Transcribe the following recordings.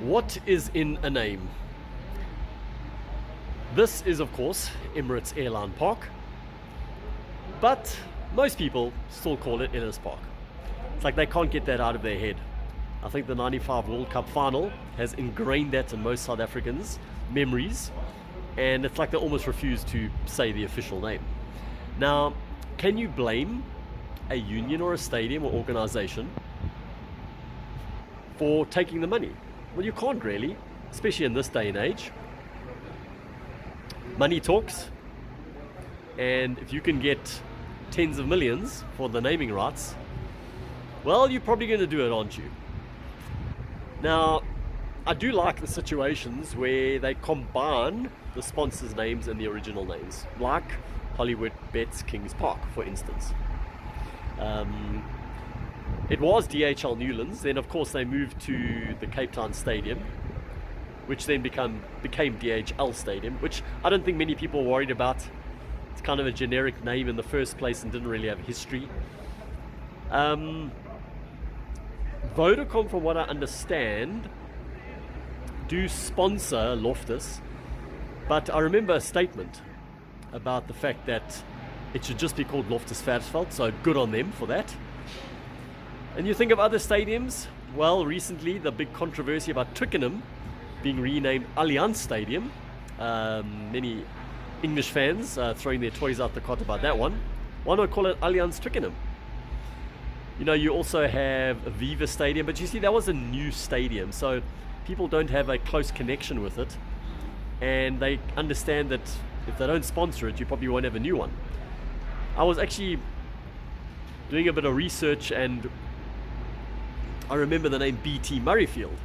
What is in a name? This is, of course, Emirates Ellis Park, but most people still call it Ellis Park. It's like they can't get that out of their head. I think the '95 World Cup final has ingrained that in most South Africans' memories, and it's like they almost refuse to say the official name. Now, can you blame a union or a stadium or organization for taking the money? Well, you can't really, especially in this day and age. Money talks, and if you can get tens of millions for the naming rights, well, you're probably going to do it, aren't you? Now, I do like the situations where they combine the sponsors' names and the original names, like Hollywood Bets Kings Park, for instance. It was DHL Newlands, then of course they moved to the Cape Town Stadium, which then became DHL Stadium, which I don't think many people were worried about. It's kind of a generic name in the first place and didn't really have history. Vodacom, from what I understand, do sponsor Loftus, but I remember a statement about the fact that it should just be called Loftus Versfeld, so good on them for that. And you think of other stadiums, well, recently the big controversy about Twickenham being renamed Allianz Stadium. Many English fans throwing their toys out the cot about that one. Why not call it Allianz Twickenham? You know, you also have Aviva Stadium, but you see, that was a new stadium, so people don't have a close connection with it, and they understand that if they don't sponsor it, you probably won't have a new one. I was actually doing a bit of research, and I remember the name BT Murrayfield,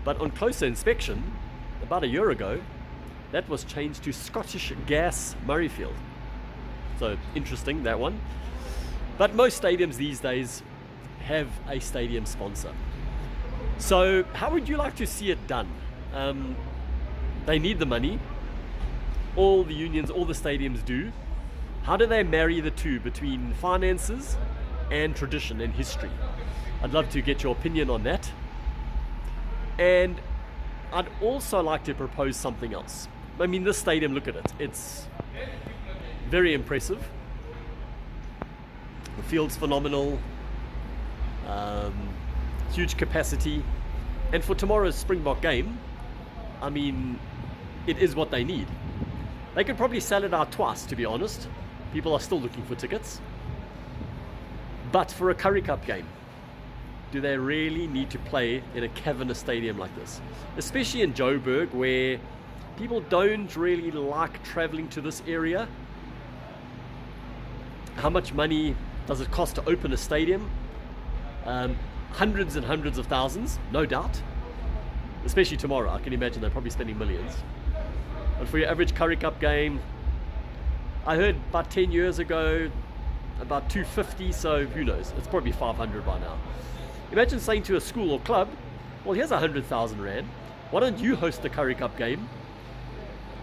but on closer inspection, about a year ago, that was changed to Scottish Gas Murrayfield. So interesting, that one. But most stadiums these days have a stadium sponsor. So how would you like to see it done? They need the money. All the unions, all the stadiums do. How do they marry the two between finances and tradition and history? I'd love to get your opinion on that. And I'd also like to propose something else. I mean, this stadium, look at it. It's very impressive. The field's phenomenal. Huge capacity. And for tomorrow's Springbok game, I mean, it is what they need. They could probably sell it out twice, to be honest. People are still looking for tickets. But for a Currie Cup game, do they really need to play in a cavernous stadium like this? Especially in Joburg, where people don't really like traveling to this area. How much money does it cost to open a stadium? Hundreds and hundreds of thousands, no doubt. Especially tomorrow, I can imagine they're probably spending millions. But for your average Currie Cup game, I heard about 10 years ago, about 250, so who knows, it's probably 500 by now. Imagine saying to a school or club, well, here's 100,000 Rand. Why don't you host the Currie Cup game?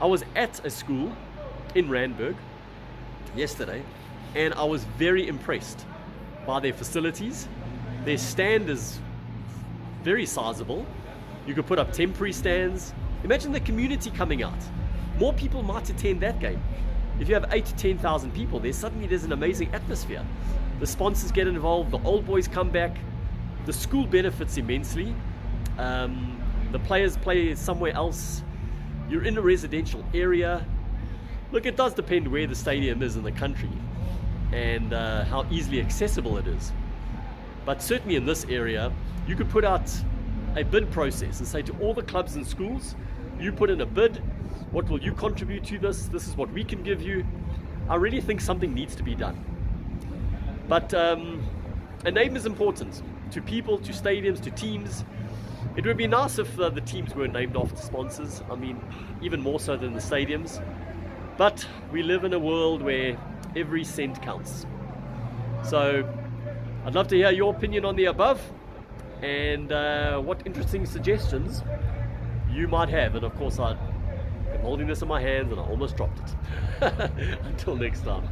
I was at a school in Randburg yesterday, and I was very impressed by their facilities. Their stand is very sizable. You could put up temporary stands. Imagine the community coming out. More people might attend that game. If you have 8,000 to 10,000 people there, suddenly there's an amazing atmosphere. The sponsors get involved, the old boys come back, the school benefits immensely. The players play somewhere else. You're in a residential area. Look, it does depend where the stadium is in the country and how easily accessible it is. But certainly in this area, you could put out a bid process and say to all the clubs and schools, you put in a bid, what will you contribute to this? This is what we can give you. I really think something needs to be done. But a name is important to people, to stadiums, to teams. It would be nice if the teams were named after sponsors. I mean, even more so than the stadiums. But we live in a world where every cent counts. So I'd love to hear your opinion on the above and what interesting suggestions you might have. And of course, I'm holding this in my hands and I almost dropped it. Until next time.